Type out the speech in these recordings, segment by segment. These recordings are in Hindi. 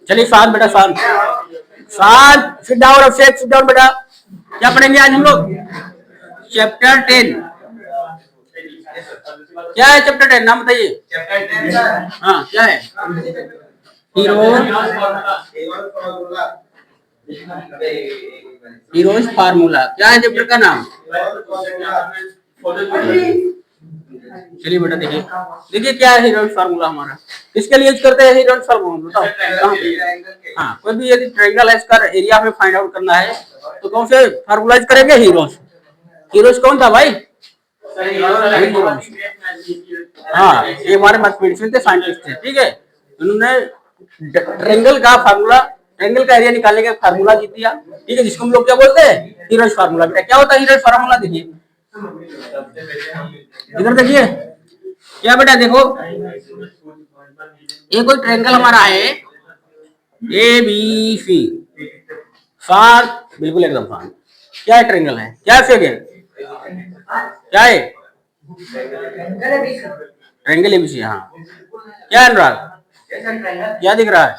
चलिए शांत बेटा, शांत शांत। सिट डाउन अभिषेक, सिट डाउन बेटा। क्या पढ़ेंगे आज हम लोग? चैप्टर 10। क्या है चैप्टर 10? नाम बताइए। हाँ क्या है? Heroes formula. क्या है चैप्टर का नाम? चलिए बेटा देखिए, देखिए क्या है हीरोज फार्मूला हमारा। किसके लिए यूज करते हैं हीरोज फार्मूला? बताओ कहाँ पे? हाँ, कोई भी यदि ट्रायंगल है इसका एरिया हमें फाइंड आउट करना है तो कौन से फार्मूला यूज करेंगे? हीरोज। हीरोज कौन था भाई? हाँ, ये हमारे मैथमेटिशियन थे, साइंटिस्ट थे, ठीक है। उन्होंने ट्रायंगल का फार्मूला, ट्रायंगल का एरिया निकालने का फार्मूला जीत दिया, ठीक है, जिसको हम लोग क्या बोलते हैं? Heroes formula. बेटा क्या होता है हीरोज फार्मूला? देखिए इधर देखिए, क्या बेटा देखो, ये कोई ट्रायंगल हमारा है ए बी सी, शांत बिल्कुल एकदम शांत। क्या है? ट्रायंगल है। क्या है? क्या है? Triangle ABC. हाँ, क्या है अनुराग? क्या दिख रहा है?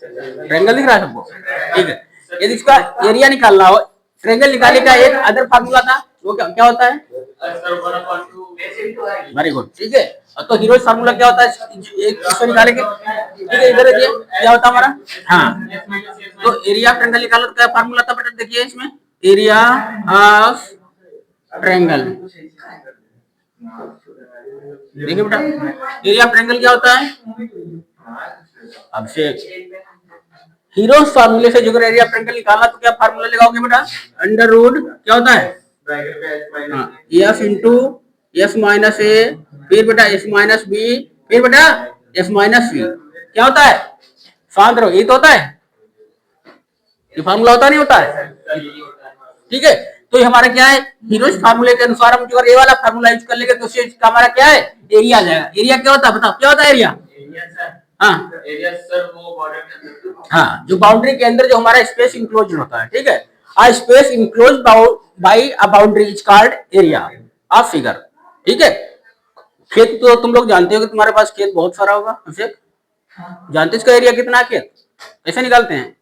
ट्रायंगल दिख रहा है सबको, ठीक है। यदि इसका एरिया निकालना हो, ट्रायंगल निकालने का एक अदर फार्मूला था, वो क्या होता है? वेरी गुड, ठीक है। तो हीरोज फार्मूला क्या होता है? एक इसको निकाले के, ठीक है, इधर देखिए क्या होता है हमारा। हाँ, तो एरिया ऑफ ट्रायंगल निकालो तो क्या फार्मूला था बेटा? देखिए इसमें एरिया ऑफ ट्रायंगल, देखिए बेटा एरिया ऑफ ट्रायंगल क्या होता है? अभिषेक, हीरोज फार्मूले से जो एरिया ऑफ ट्रायंगल निकालना तो क्या फार्मूला लगाओगे बेटा? अंडर रूट क्या होता है? एफ इंटू एफ माइनस ए, फिर बेटा एफ माइनस बी, फिर बेटा एफ माइनस सी। क्या होता है? शांत रहो, ये तो होता है, ये फार्मूला होता नहीं होता है, ठीक है। तो ये हमारा क्या है? हीरोज फार्मूले के अनुसार हम जो ये वाला फार्मूला यूज कर लेंगे तो उससे हमारा क्या है? एरिया आ जाएगा। एरिया क्या होता है बताओ? क्या होता है एरिया? हाँ, एरिया सर वो बॉर्डर के अंदर, हाँ, जो बाउंड्री के अंदर जो हमारा स्पेस इंक्लोज होता है, ठीक है। A space enclose by a boundary is called area of figure, ठीक है। खेत तो तुम लोग जानते हो कि तुम्हारे पास खेत बहुत सारा होगा, अभिषेक जानते हो इसका एरिया कितना है? खेत कैसे निकालते हैं?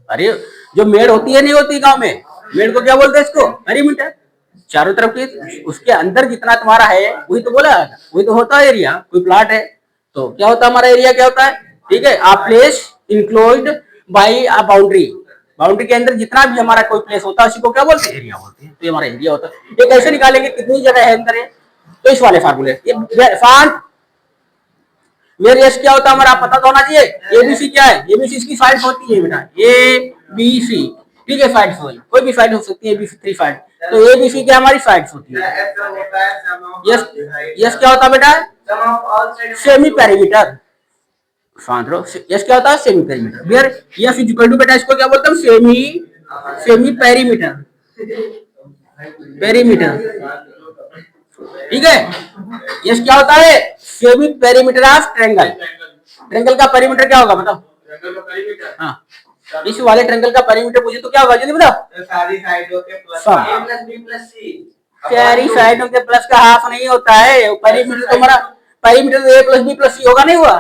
अरे जो मेड़ होती है नहीं होती गांव में, मेड़ को क्या बोलते हैं? इसको पेरीमीटर। चारों तरफ की उसके अंदर जितना तुम्हारा है वही तो बोला, वही तो होता है एरिया। कोई प्लाट है तो क्या होता है हमारा एरिया? क्या होता है? ठीक है, आ place enclosed bye a boundary, boundary के अंदर जितना भी हमारा कोई प्लेस होता है उसी को क्या बोलते हैं? एरिया बोलते हैं। तो ये हमारा एरिया होता है। ये कैसे निकालेंगे? कितनी जगह है अंदर है? तो इस वाले फार्मूले, शांत। वेयर एस क्या होता है हमारा? पता तो होना चाहिए। एबीसी क्या है? एबीसी इसकी साइड्स होती है बेटा, ए बी सी, ठीक है, साइड्स कोई भी साइड हो सकती है, एबीसी 3 साइड। तो एबीसी क्या हमारी साइड्स होती है। यस, यस क्या होता है बेटा? Semi perimeter. शांत रहो, यस क्या होता है? Semi perimeter. Where S is equal to बेटा इसको क्या बोलते हैं? सेमी पेरीमीटर, पेरीमीटर, ठीक है। यस क्या होता है? Semi perimeter of triangle. Triangle का पेरीमीटर क्या होगा बताओ? हाँ, इस वाले ट्रायंगल का पेरीमीटर पूछे तो क्या होगा जल्दी बताओ? सारी साइडों के plus a plus b plus c। सारी साइडों के प्लस का हाफ नहीं होता है पेरीमीटर। तो हमारा perimeter a plus b plus c होगा नहीं हुआ?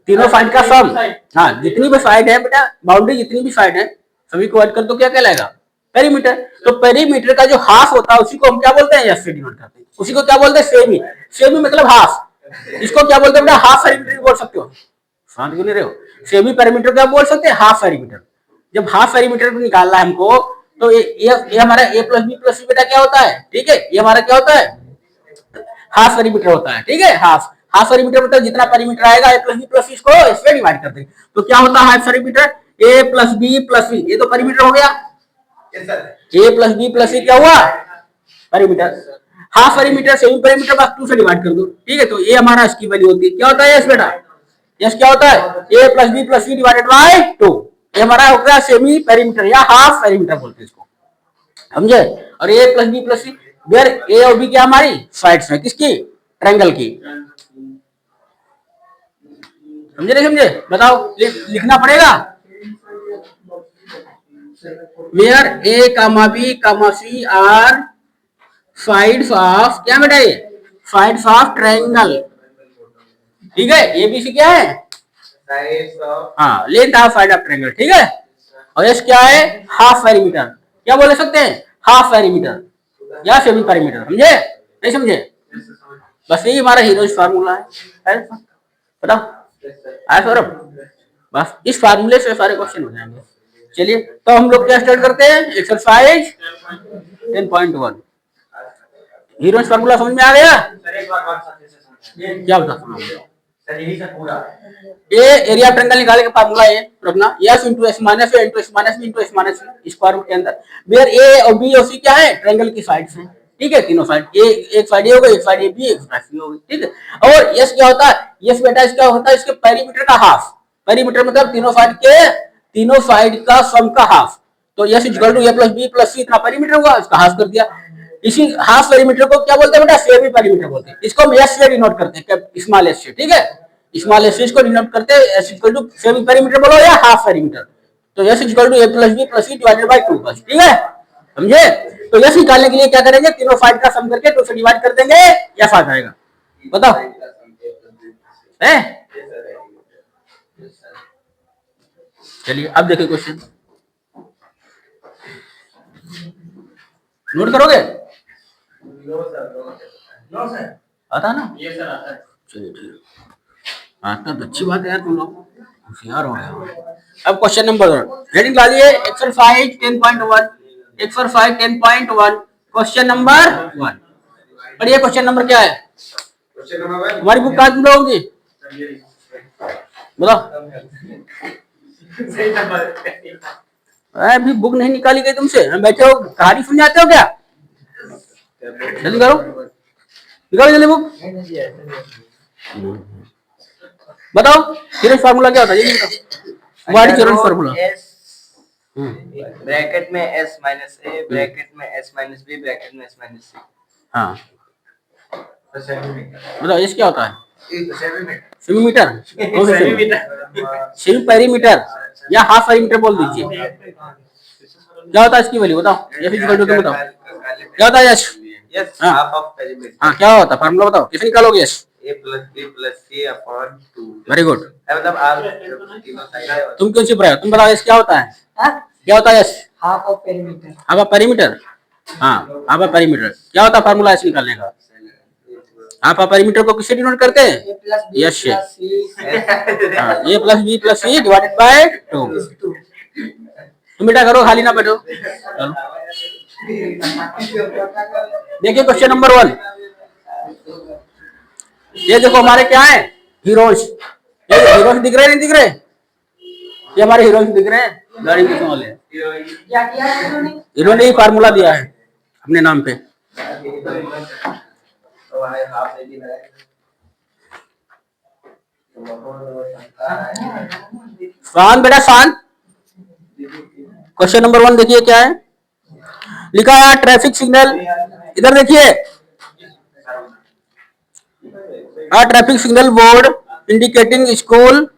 तीनों साइड का सम। हाँ, जितनी भी साइड है बेटा, बाउंड्री जितनी भी साइड है सभी को ऐड कर तो क्या कहलाएगा? पेरीमीटर। तो पेरीमीटर का जो हाफ होता है उसी को हम क्या बोलते हैं? यस से डिनोट करते हैं। उसी को क्या बोलते हैं? सेमी। सेमी मतलब हाफ। इसको क्या बोलते हैं बेटा? हाफ पेरीमीटर बोल सकते हो। शांत क्यों नहीं रहे हो? सेमी पेरीमीटर क्या बोल सकते हैं? Half perimeter. जब हाफ पेरीमीटर को निकालना है हमको तो ये हमारा a प्लस बी प्लस सी बेटा क्या होता है? ठीक है, ये हमारा क्या होता है? हाफ पेरीमीटर होता है, ठीक है। हाफ हाफ पेरीमीटर मतलब जितना पेरीमीटर आएगा a plus B plus C इसको इससे डिवाइड कर देंगे तो क्या होता है? Half perimeter a plus B plus C, ये तो पेरीमीटर हो गया। a plus B plus C क्या हुआ? Perimeter. Half perimeter semi perimeter बस 2 से डिवाइड कर दो, ठीक है। तो ये हमारा इसकी वैल्यू होती है। क्या होता है यस बेटा? यस क्या होता है? a plus B plus C divided by 2। ये हमारा हो गया सेमी पेरीमीटर या हाफ पेरीमीटर बोलते हैं इसको, समझे। और a plus B plus C, where a और b क्या हमारी साइड्स है किसकी? ट्रायंगल की। समझे नहीं समझे? बताओ, लिखना पड़ेगा। Where a, b, c are sides of क्या बेटा? ये साइड्स ऑफ ट्रायंगल, ठीक है। एबीसी क्या है? हाँ, length of side of triangle, ठीक है। और एस क्या है? Half perimeter. क्या बोल सकते हैं? हाफ पेरीमीटर या सेमी पेरीमीटर, समझे? नहीं समझे? बस यही हमारा हीरोज फार्मूला है। बताओ आया सौरभ? बस इस फार्मूले से सारे क्वेश्चन हो जाएंगे। चलिए तो हम लोग क्या स्टार्ट करते हैं? एक्सरसाइज 10.1। हीरोज फार्मूला समझ में आ गया? क्या बता ये एरिया ट्रायंगल निकालने का फार्मूला है अपना, S into S minus A into S minus B into S minus C square root के अंदर, वेयर ए और बी और सी क्या है? ट्रायंगल की साइड्स हैं, ठीक है। तीनों साइड, ए एक साइड ए होगा, एक साइड ए बी, एक साइड सी होगी, ठीक है। और यस क्या होता है? यस बेटा इसका होता है इसके पेरीमीटर का हाफ। पेरीमीटर मतलब तीनों साइड का सम का हाफ। तो S equal to A plus B plus C इतना पेरीमीटर हुआ, इसका हाफ कर दिया। इसी हाफ पेरीमीटर को क्या बोलते हैं बेटा? सेमी पेरीमीटर बोलते हैं। इसको हम एस से डिनोट करते हैं, स्मॉल एस से, ठीक है। स्मॉल एस इसको डिनोट करते हैं, S equal to semi perimeter बोलो या हाफ पेरीमीटर। तो S equal to A plus B plus C divided by 2 बस, ठीक है, समझे? तो एस निकालने के लिए क्या करेंगे? तीनों साइड का सम करके 2 से डिवाइड कर देंगे, एफ आ जाएगा। बताओ है? चलिए अब देखिए क्वेश्चन, नोट करोगे? आता ना? चलिए ठीक, आता तो अच्छी बात है यार, तुम लोग होशियार हो गए। अब क्वेश्चन नंबर 1 हेडिंग डालिए एक्सरसाइज 10.1। एक्सरसाइज 10.1 क्वेश्चन नंबर 1 पढ़िए। क्वेश्चन नंबर क्या है? हमारी बुक कहाँ तुम लोगों की? बताओ। अभी बुक नहीं निकाली गई तुमसे? हम बैठे हो कहानी सुनाते हो क्या? जल्दी करो, निकालो जल्दी बुक। बताओ हीरोज फार्मूला क्या होता है? ये बताओ, what is heroes formula? Bracket में s माइनस ए, ब्रैकेट में s माइनस बी, ब्रैकेट में s माइनस सी। हाँ बताओ इस क्या होता है? सेमीमीटर, सेमी पेरीमीटर या हाफ पेरीमीटर बोल दीजिए। क्या होता है इसकी वैल्यू? बताओ। एफ इक्वल टू, तुम बताओ क्या होता है? Yes half of perimeter. हाँ क्या होता है फार्मूला? बताओ कैसे निकालोगे? Yes a plus b plus c upon 2। Very good. मतलब आप तीनों साइड, तुम क्यों चुप रहे हो? तुम बताओ यस क्या होता है? क्या होता है yes? Half of perimeter. Half of perimeter, हाँ हाफ ऑफ पेरीमीटर। क्या होता है फार्मूला इस निकालने का? हाफ ऑफ पेरीमीटर को किससे डिनोट करते हैं? यस से। A plus B plus C divided by 2। तुम बेटा करो, खाली ना बैठो। देखिए क्वेश्चन नंबर 1, ये देखो हमारे क्या है? हीरोज। ये हीरोज दिख रहे नहीं दिख रहे? ये हमारे हीरोज दिख रहे हैं, गाड़ी किसने वाले? इन्होंने ही फार्मूला दिया है अपने नाम पे। शांत बेटा शांत। क्वेश्चन नंबर 1 देखिए क्या है लिखा है? ट्रैफिक सिग्नल, इधर देखिए, traffic signal board indicating school,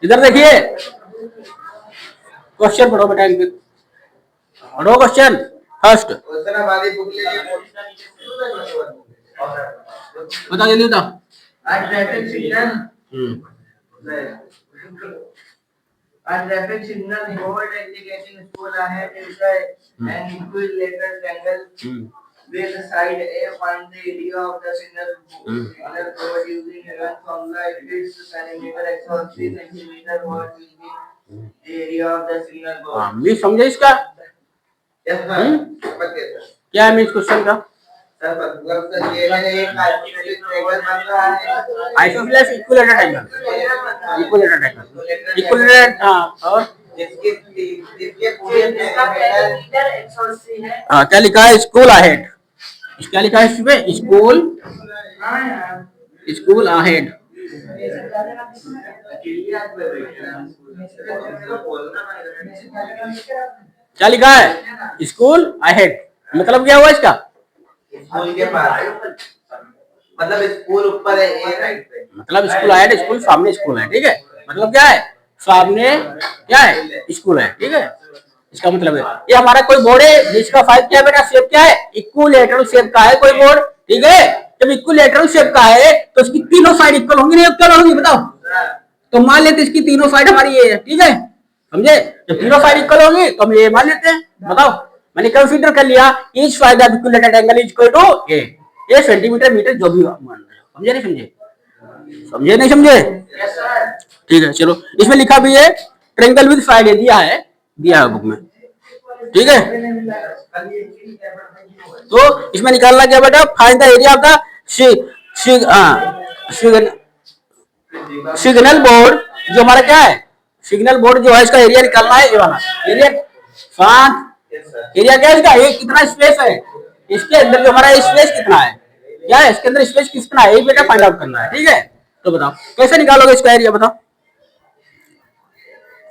इधर देखिए। क्वेश्चन पढ़ो बेटा, पढ़ो क्वेश्चन फर्स्ट। बताओ जल्दी बताओ। Traffic signal board indicating school ahead is an equilateral triangle with side A. Find the area of the signal board using one formula. If it's centimeter x or 3 centimeter, what will be the area of the signal board? मैं समझे इसका? क्या है इस क्वेश्चन का? ये है एक आइसोसेलेस ट्रायंगल बन रहा है। Isosceles equilateral triangle, equilateral triangle, equilateral. हाँ और जिसके पूरे पेरीमीटर x और c है। हाँ क्या लिखा है? School ahead. क्या लिखा है इसमें? School, school ahead. क्या लिखा है? School ahead. मतलब क्या हुआ इसका? स्कूल के पास, मतलब स्कूल ऊपर है, ए राइट पे, मतलब स्कूल अहेड, स्कूल सामने स्कूल है, ठीक है। मतलब क्या है? सामने क्या है? स्कूल है, ठीक है। इसका मतलब है ये हमारा कोई बोर्ड है जिसका फाइव क्या है बेटा, शेप क्या है, इक्विलैटरल शेप का है कोई बोर्ड, ठीक है। जब इक्विलैटरल शेप का है तो इसकी तीनों साइड इक्वल होंगी, नहीं इक्वल होंगी बताओ। तो मान लेते इसकी तीनों साइड हमारी ये है, ठीक है, समझे। जब तीनों साइड इक्वल होंगी तो हम ये मान लेते हैं, बताओ। मैंने कंसीडर कर लिया each side of equilateral angle is equal to A centimetre metre जो भी मान रहे हो, समझे नहीं समझे, समझे नहीं समझे, ठीक है। चलो इसमें लिखा भी है ट्रायंगल विद साइड दिया है बुक में, ठीक है। तो इसमें निकालना क्या बेटा, find the area of the signal board, जो हमारा क्या है सिग्नल बोर्ड जो है, इसका एरिया निकालना है, ये वाला एरिया। शांत, एरिया क्या है इसका, ये कितना स्पेस है इसके अंदर, जो हमारा स्पेस कितना है, क्या है इसके अंदर स्पेस कितना है, ये बेटा फाइंड आउट करना है, ठीक है। तो बताओ कैसे निकालोगे इसका एरिया, बताओ।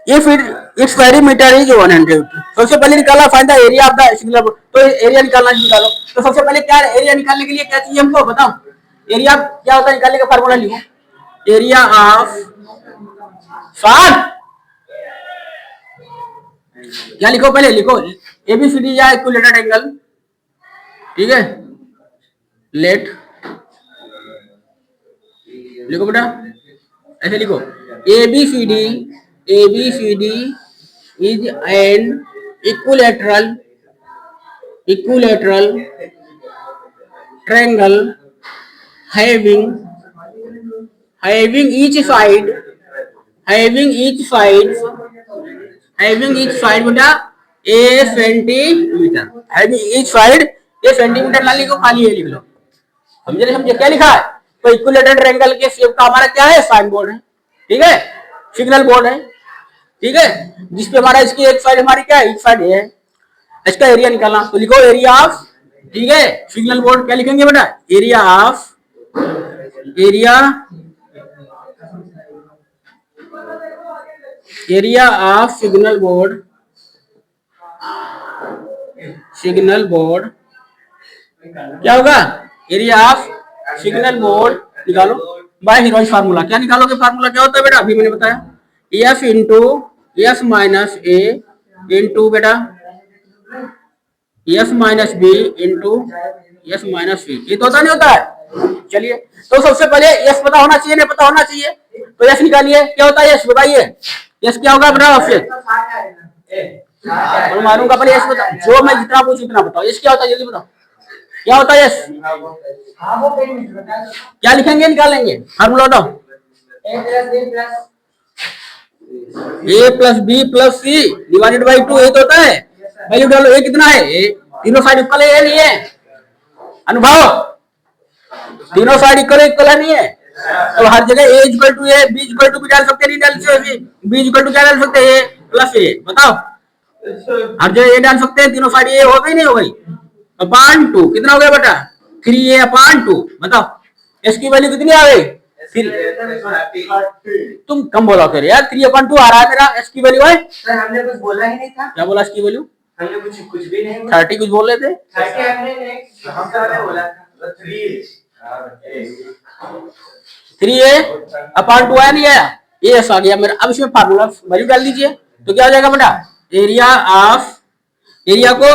If its perimeter is 100, सबसे पहले निकाला find the area of the signal board, तो एरिया निकालो। तो सबसे पहले क्या एरिया निकालने के लिए क्या चाहिए हमको, बताओ। एरिया क्या होता है निकालने का फार्मूला लिखो, एरिया ऑफ शार्ट, क्या लिखो पहले, लिखो एबीसीडी या इक्विलैटरल एंगल, ठीक है। लेट लिखो बेटा, ऐसे लिखो ABCD is an equilateral triangle having each side बेटा a centimetre, having each side a centimetre ना लिखो, खाली ये लिख लो, समझे नहीं समझे, क्या लिखा है। तो इक्विलैटरल ट्रायंगल के शेप का हमारा क्या है, साइन बोर्ड है, ठीक है, सिग्नल बोर्ड है, ठीक है, जिसपे हमारा इसकी एक साइड हमारी क्या है, एक साइड है, इसका एरिया निकालना। तो लिखो एरिया ऑफ, ठीक है, सिग्नल बोर्ड क्या लिखेंगे बेटा, एरिया ऑफ सिग्नल बोर्ड क्या होगा, एरिया ऑफ सिग्नल बोर्ड निकालो बाय हीरोइज फार्मूला। क्या निकालोगे, फार्मूला क्या होता है बेटा, अभी मैंने बताया, F into S minus A into बेटा S minus B into S minus C, ये तो होता नहीं होता है। चलिए तो सबसे पहले एस पता होना चाहिए, नहीं पता होना चाहिए, तो एस निकालिए, क्या होता है एस बताइए, एस क्या होगा बेटा आपसे, मालूम पहले एस बता, जो मैं जितना पूछूं उतना बताओ, एस क्या होता है जल्दी बताओ, क्या होता है एस, क्या लिखेंगे निकालेंगे, फार्मूला बताओ, A plus B plus C divided by 2, ये तो होता है, वैल्यू डालो, ए कितना है, ए तीनों साइड इक्वल है, नहीं है अनुभव, तीनों साइड इक्वल है नहीं है, तो हर जगह A equal to A, B equal to भी डाल सकते, नहीं डाल सकते, बी इक्वल टू क्या डाल सकते, ए प्लस ए, बताओ हर जगह ए डाल सकते हैं, तीनों साइड ए हो गई नहीं हो गई, अपॉन 2 कितना हो गया बेटा 3a अपॉन 2, बताओ एस की वैल्यू कितनी आ गई, तुम कम बोला कर यार, 3/2 आ रहा है मेरा, एस की वैल्यू है, सर हमने कुछ बोला ही नहीं था, क्या बोला, इसकी वैल्यू हमने कुछ भी नहीं बोला, 30 कुछ बोल रहे थे, 30 हमने हम सारे बोला था, 3a/2 आया नहीं आया, ये आ गया मेरा। अब इसमें फार्मूला वैल्यू डाल दीजिए, तो क्या हो जाएगा बेटा, एरिया को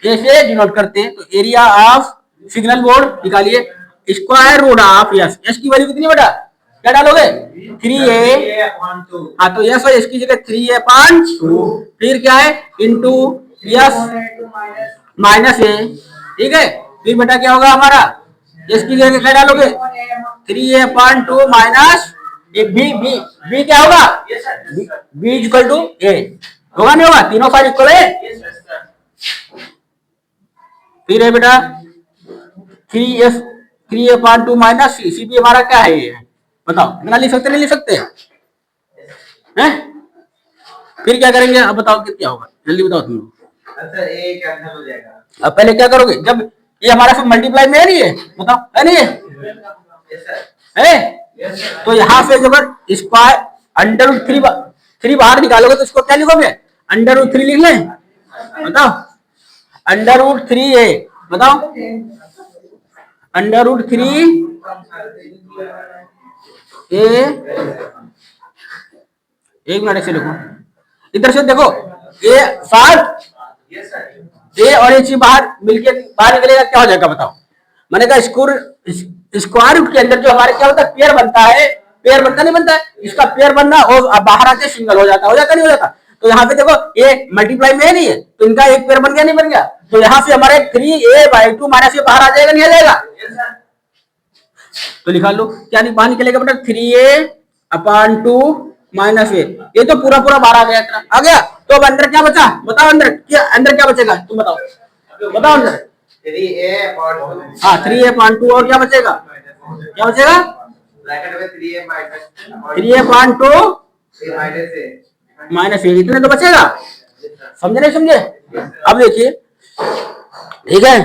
ए से डिनोट करते हैं, तो एरिया ऑफ सिग्नल बोर्ड निकालिए, square root of S, S की वैल्यू कितनी बेटा, क्या डालोगे 3a, हाँ तो यस है, इसकी जगह 3a/2, फिर क्या है इंटू यस माइनस ए, ठीक है, फिर बेटा क्या होगा हमारा, इसकी जगह क्या डालोगे 3a/2 माइनस बी क्या होगा, बी इक्वल टू ए, होगा नहीं होगा, तीनों साइड इक्वल है, फिर है बेटा 3a/2 माइनस सी भी हमारा क्या है, ये बताओ, इतना लिख सकते नहीं लिख सकते हैं, फिर क्या करेंगे, अब बताओ क्या होगा, जल्दी बताओ तुम लोग, सर ए कैंसिल हो जाएगा, अब पहले क्या करोगे, जब ये हमारा सब मल्टीप्लाई में है नहीं है, बताओ है नहीं है, तो यहाँ से जब स्क्वायर √3 बाहर निकालोगे तो इसको क्या लिखोगे, √3 लिख लें, बताओ √3 है, बताओ √3 ए, एक मिनट से लिखो, इधर से देखो ए 7 Yes, sir. ए और ये चीज बाहर निकलेगा, क्या हो जाएगा बताओ। मैंने कहा स्क्वायर रूट के अंदर जो हमारे क्या होता है, पेयर बनता है, पेयर बनता नहीं बनता है, इसका पेयर बनना और बाहर आके सिंगल हो जाता नहीं हो जाता। तो यहाँ पे देखो ये मल्टीप्लाई में नहीं है, तो इनका एक पेयर बन गया नहीं बन गया, तो यहाँ से हमारे 3a/2 माइनस ये बाहर आ जाएगा नहीं आ जाएगा। Yes, sir. तो लिखा लो क्या नहीं बाहर निकलेगा बेटा, 3a/2 माइनस ए, ये तो पूरा पूरा बाहर आ गया, इतना आ गया। तो अब अंदर क्या बचा बताओ, अंदर क्या बचेगा तुम बताओ अंदर। 3a/2. हाँ 3a/2 और क्या बचेगा, क्या बचेगा ब्रैकेट में 3a minus 3a/2 a minus a. Minus A, इतने तो बचेगा। समझे नहीं समझे। अब देखिए ठीक है,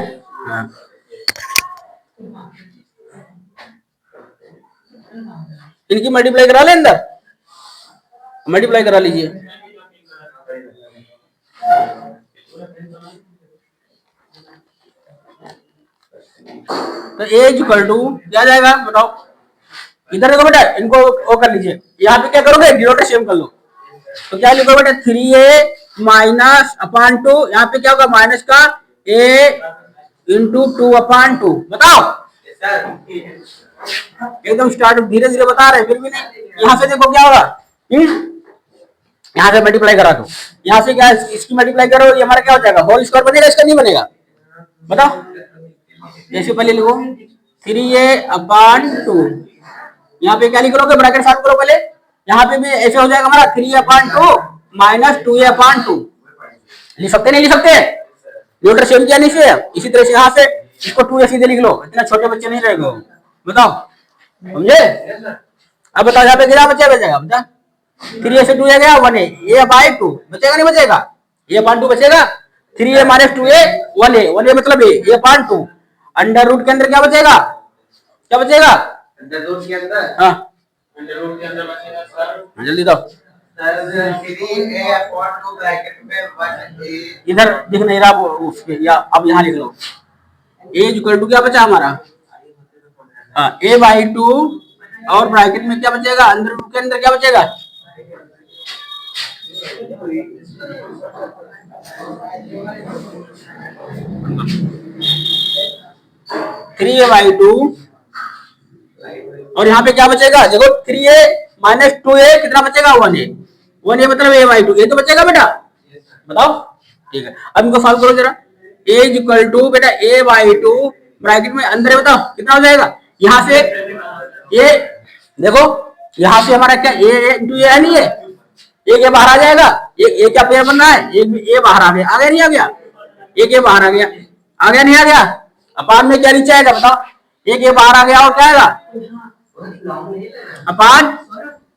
हाँ। इनकी मल्टीप्लाई करा ले, अंदर मल्टीप्लाई करा लीजिए। तो ए इक्वल टू क्या जाएगा बताओ, इधर देखो बेटा, इनको वो कर लीजिए, यहाँ पे क्या करोगे डिनोमिनेटर सेम कर लो। तो क्या लिखो बेटा 3a माइनस अपान 2, यहाँ पे क्या होगा माइनस का a इंटू 2/2, बताओ। एकदम स्टार्ट धीरे धीरे बता रहे फिर भी नहीं। यहाँ से देखो क्या होगा, यहाँ से मल्टीप्लाई करा दो, यहाँ से क्या इसकी मल्टीप्लाई करो, ये हमारा क्या हो जाएगा होल स्क्वायर बनेगा, इसका नहीं बनेगा बताओ। जैसे पहले लिखो 3a/2, यहाँ पे क्या लिख लोगे ब्रैकेट साथ करो पहले, यहाँ पे भी ऐसे हो जाएगा हमारा 3a/2 माइनस 2a/2, लिख सकते नहीं लिख सकते, न्यूटर सेम किया नहीं से, इसी तरह से यहाँ से इसको 2a सीधे लिख लो, इतना छोटे बच्चे नहीं रहेगा, बताओ समझे। अब बताओ यहाँ पे कितना बचेगा बता, 3a से 2a गया 1a, a/2 बचेगा नहीं बचेगा, a/2 बचेगा, 3a माइनस 2a 1a मतलब a/2, अंडर रूट के अंदर क्या बचेगा, क्या बचेगा अंडर रूट के अंदर, हाँ अंडर रूट के अंदर बचेगा सर, जल्दी दो सर 3a/2 ब्रैकेट में 1a, इधर दिख नहीं रहा वो उसके, या अब यहाँ लिख लो a इक्वल टू क्या बचा हमारा, हाँ a/2 और ब्रैकेट में क्या बचेगा, अंदर रूट के अंदर क्या बचेगा, थ्री ए बाई टू, और यहाँ पे क्या बचेगा देखो 3a माइनस 2a कितना बचेगा 1a मतलब a/2, ये तो बचेगा बेटा, बताओ ठीक है। अब इनको सॉल्व करो जरा, a इक्वल टू बेटा a/2 ब्रैकेट में अंदर है, बताओ कितना हो जाएगा, यहाँ से ये देखो यहाँ से हमारा क्या a इंटू a है नहीं है, एक ये बाहर आ जाएगा, एक क्या पेयर बन रहा है, एक ये बाहर आ गया नहीं आ गया, एक ये बाहर आ गया नहीं आ गया, अपान में क्या नीचे आएगा बताओ, एक ये बाहर आ गया और क्या आएगा अपान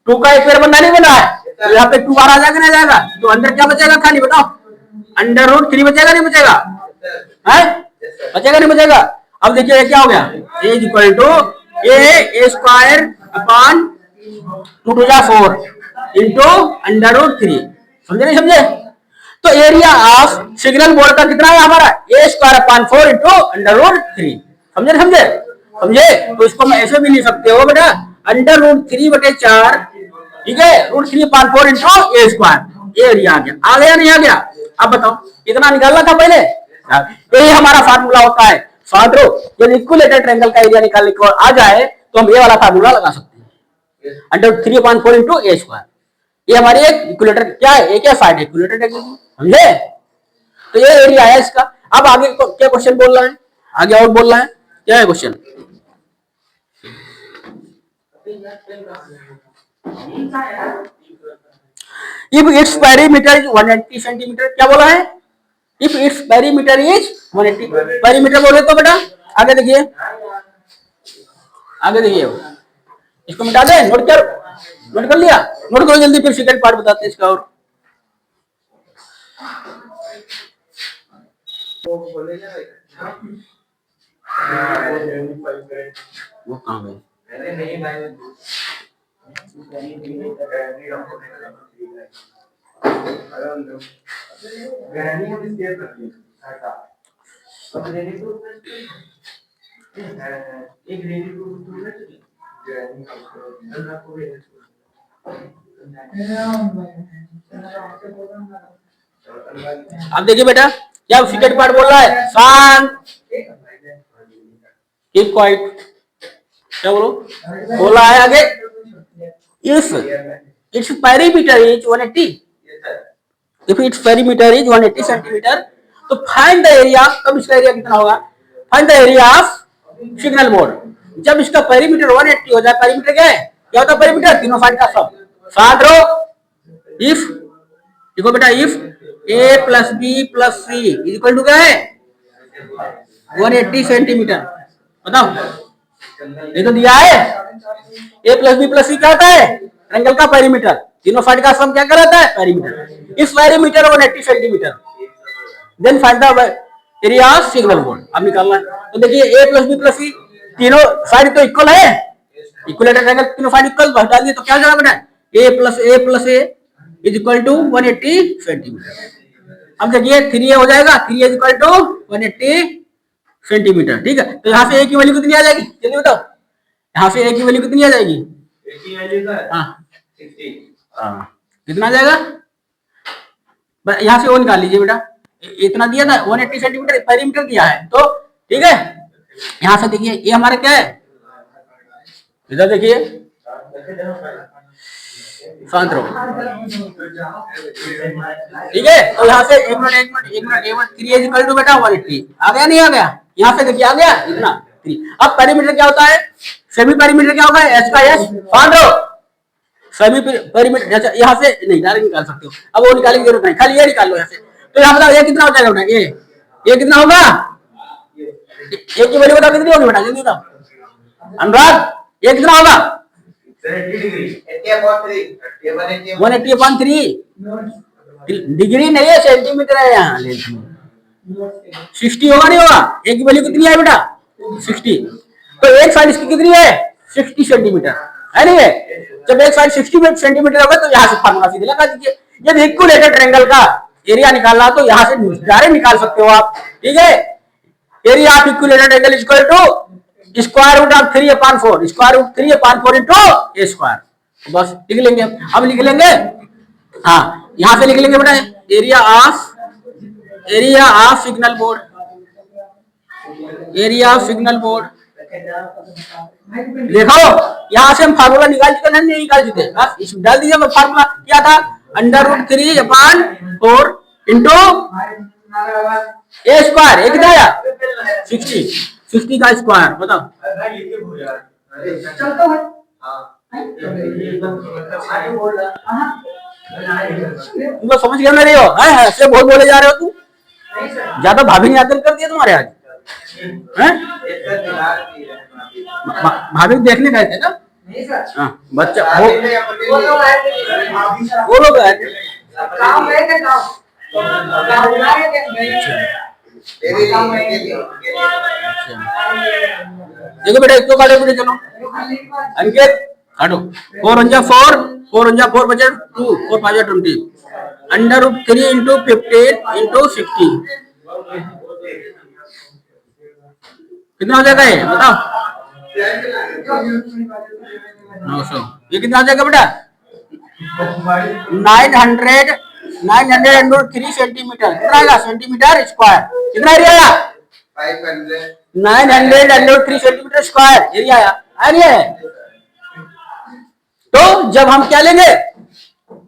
2 का एक पेयर बनना नहीं बना है, तो यहाँ पे 2 बाहर आ जाएगा नहीं जाएगा, तो अंदर क्या बचेगा खाली बताओ, अंडर रूट 3 बचेगा नहीं बचेगा है, बचेगा नहीं बचेगा। अब देखिए क्या हो गया, a equal to a square upon 2 to 4 into under root 3, समझे नहीं समझे। तो एरिया ऑफ सिग्नल बोर्ड का कितना है हमारा a square upon 4 into under root 3, समझे नहीं समझे समझे। तो इसको मैं ऐसे भी लिख सकते हो बेटा अंडर रूट 3/4, ठीक है, रूट 3/4 इंटू a स्क्वायर, ये एरिया आ गया नहीं आ गया। अब बताओ इतना निकालना था पहले, यही हमारा फार्मूला होता है साधो, जब इक्विलेटरल ट्रायंगल का एरिया निकालने को आ जाए तो हम ये वाला फार्मूला लगा सकते हैं, अंडर 3/4 इंटू a स्क्वायर, ये हमारी एक इक्विलेटर क्या है, एक साइड इक्विलेटर समझे। तो ये एरिया है इसका। अब आगे क्या क्वेश्चन बोल रहा है, आगे और बोल रहा है क्या है question, if its perimeter is 180 centimetre, क्या बोला है, if its perimeter is 180, perimeter बोले तो बेटा आगे देखिए, आगे देखिए इसको मिटा दे, नोट कर लिया, नोट करो जल्दी, फिर सेकंड पार्ट बताते हैं इसका। और वो कहाँ गए, अरे नहीं भाई, अब देखिए बेटा क्या सेकंड पार्ट बोल रहा है, शांत, कीप क्वाइट। क्या बोलो बोल रहा है आगे, if its perimeter is 180, if its perimeter is 180 centimetre, तो फाइंड द एरिया, कब इसका एरिया कितना होगा, find the area of signal board. जब इसका पेरीमीटर 180 हो जाए, पेरीमीटर क्या है, क्या होता है पेरीमीटर, तीनों साइड का सब, साथ रहो। इफ देखो बेटा, if A plus B plus C is equal to क्या है 180 सेंटीमीटर, बताओ ये तो दिया है। A plus B plus C क्या होता है, ट्रायंगल का पेरीमीटर, तीनों साइड का सम क्या कहलाता है पेरीमीटर। इस perimeter 180 centimetre, then find the area of signal board. अब निकालना है, तो देखिए A plus B plus C तीनों साइड तो इक्वल है, इक्विलेटरल ट्रायंगल तीनों साइड इक्वल, डाल दिए तो क्या हो जाएगा बेटा, A plus A is equal to 180 centimetre. अब देखिए 3a हो जाएगा, 3a is equal to 180 centimetre, ठीक है। तो यहाँ से ए की वैल्यू कितनी आ जाएगी, जल्दी बताओ, यहाँ से ए की वैल्यू कितनी आ जाएगी, कितना आ जाएगा, यहाँ से वो निकाल लीजिए बेटा, इतना दिया था 180 सेंटीमीटर पेरीमीटर दिया है, तो ठीक है। यहाँ से देखिए ये हमारा क्या है, इधर देखिए, शांत रहो, ठीक है। तो यहाँ से एक मिनट 3 इक्वल टू बेटा 180 आ गया, नहीं आ गया, यहाँ से देखिए आ गया इतना 3। अब पेरीमीटर क्या होता है, सेमी पेरीमीटर क्या होगा, एस का एस, शांत रहो, सेमी पेरीमीटर, अच्छा यहाँ से नहीं डायरेक्ट निकाल सकते हो, अब वो निकालने की जरूरत नहीं, खाली ये निकाल लो यहाँ से। तो यहाँ बताओ ये कितना हो जाएगा बेटा, ये कितना होगा, ए की वैल्यू बताओ कितनी होगी बेटा, जल्दी बताओ अनुराग, ये कितना होगा 180/3 डिग्री नहीं है, सेंटीमीटर है यहाँ, 60 होगा नहीं होगा, ए की वैल्यू कितनी है बेटा 60, तो एक साइड इसकी कितनी है 60 सेंटीमीटर है, नहीं है। जब एक साइड 60 सेंटीमीटर होगा तो यहाँ से फार्मूला सीधे लगा दीजिए, यदि इक्विलेटरल ट्रायंगल का एरिया निकालना तो यहाँ से डायरेक्ट निकाल सकते हो आप, ठीक है। Area of equilateral triangle is equal to square root of 3/4, square root 3/4 into A square, बस लिख लेंगे। अब लिख लेंगे, हाँ यहाँ से लिख लेंगे बेटा, area of signal board, area of signal board. देखो यहाँ से हम फार्मूला निकाल चुके, नहीं निकाल चुके, बस डाल दीजिए फार्मूला, क्या था √3/4 इंटू ए स्क्वायर, एक कितना आया 60 का स्क्वायर, बताओ तुम समझ गए नहीं हो, ऐसे बहुत बोले जा रहे हो, तुम ज्यादा भाभी ने आदर कर दिया तुम्हारे आज, भाभी देखने गए थे ना, बच्चा वो लोग गए थे, देखो बेटा इसको काटो बेटा, चलो अंकित काटो, 4 बचे 2, 4 5 20, √3 इंटू 15 इंटू 60 कितना हो जाएगा, ये बताओ 900, ये कितना हो जाएगा बेटा 900 सेंटीमीटर, कितना आएगा सेंटीमीटर स्क्वायर, कितना एरिया आया 900 सेंटीमीटर स्क्वायर एरिया आया, तो जब हम क्या लेंगे,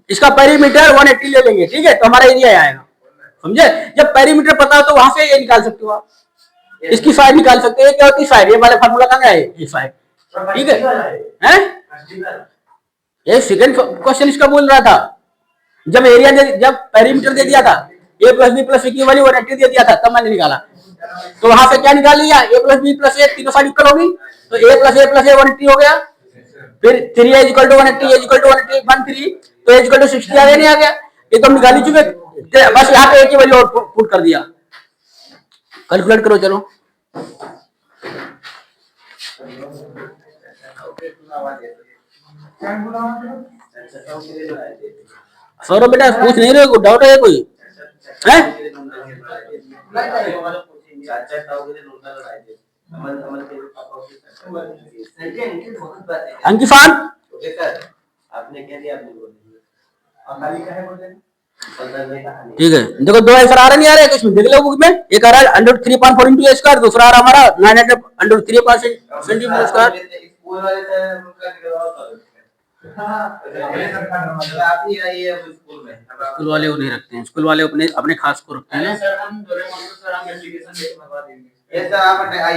इसका पेरीमीटर 180 ले लेंगे, ठीक है, तो हमारा एरिया आएगा, समझे। जब पेरीमीटर पता हो तो वहां से ये निकाल सकते हो आप, इसकी साइड निकाल सकते हैं, क्या होती है साइड, ये वाला फार्मूला कहाँ है, ये साइड, ठीक है। ये सेकंड क्वेश्चन इसका बोल रहा था, जब एरिया जब पेरीमीटर दे दिया था, ए प्लस बी प्लस सी की वैल्यू 180 दे दिया था, तब मैंने निकाला, तो वहां से क्या निकाल लिया, ए प्लस बी प्लस ए तीनों साइड इक्वल होगी, तो ए प्लस ए 180 हो गया, फिर 3 is equal to 180, is equal to 180 13, तो इज इक्वल टू 60 आ गया, नहीं आ गया, ये तो हम निकाल ही चुके, बस यहाँ पे ए की वैल्यू और पुट कर दिया, कैलकुलेट करो चलो। सौरभ बेटा पूछ नहीं रहे, डाउट है कोई, है अंकिफान आपने क्या दिया, आपने बोल दिया, ठीक है, देखो दो आंसर आ रहे नहीं आ रहे कुछ देख लो बुक में। एक आ रहा है √3.4 इंटू ए स्क्वायर, दूसरा आ रहा हमारा 900 सेंटीमीटर स्क्वायर। स्कूल वाले सर उनका निकलवाओ तो आप ही आइए अब स्कूल में। स्कूल वाले वो नहीं रखते हैं, स्कूल वाले अपने अपने खास को रखते हैं ना। सर हम डोरेमोन को सर हम एप्लीकेशन देके मंगवा देंगे। ये सर आप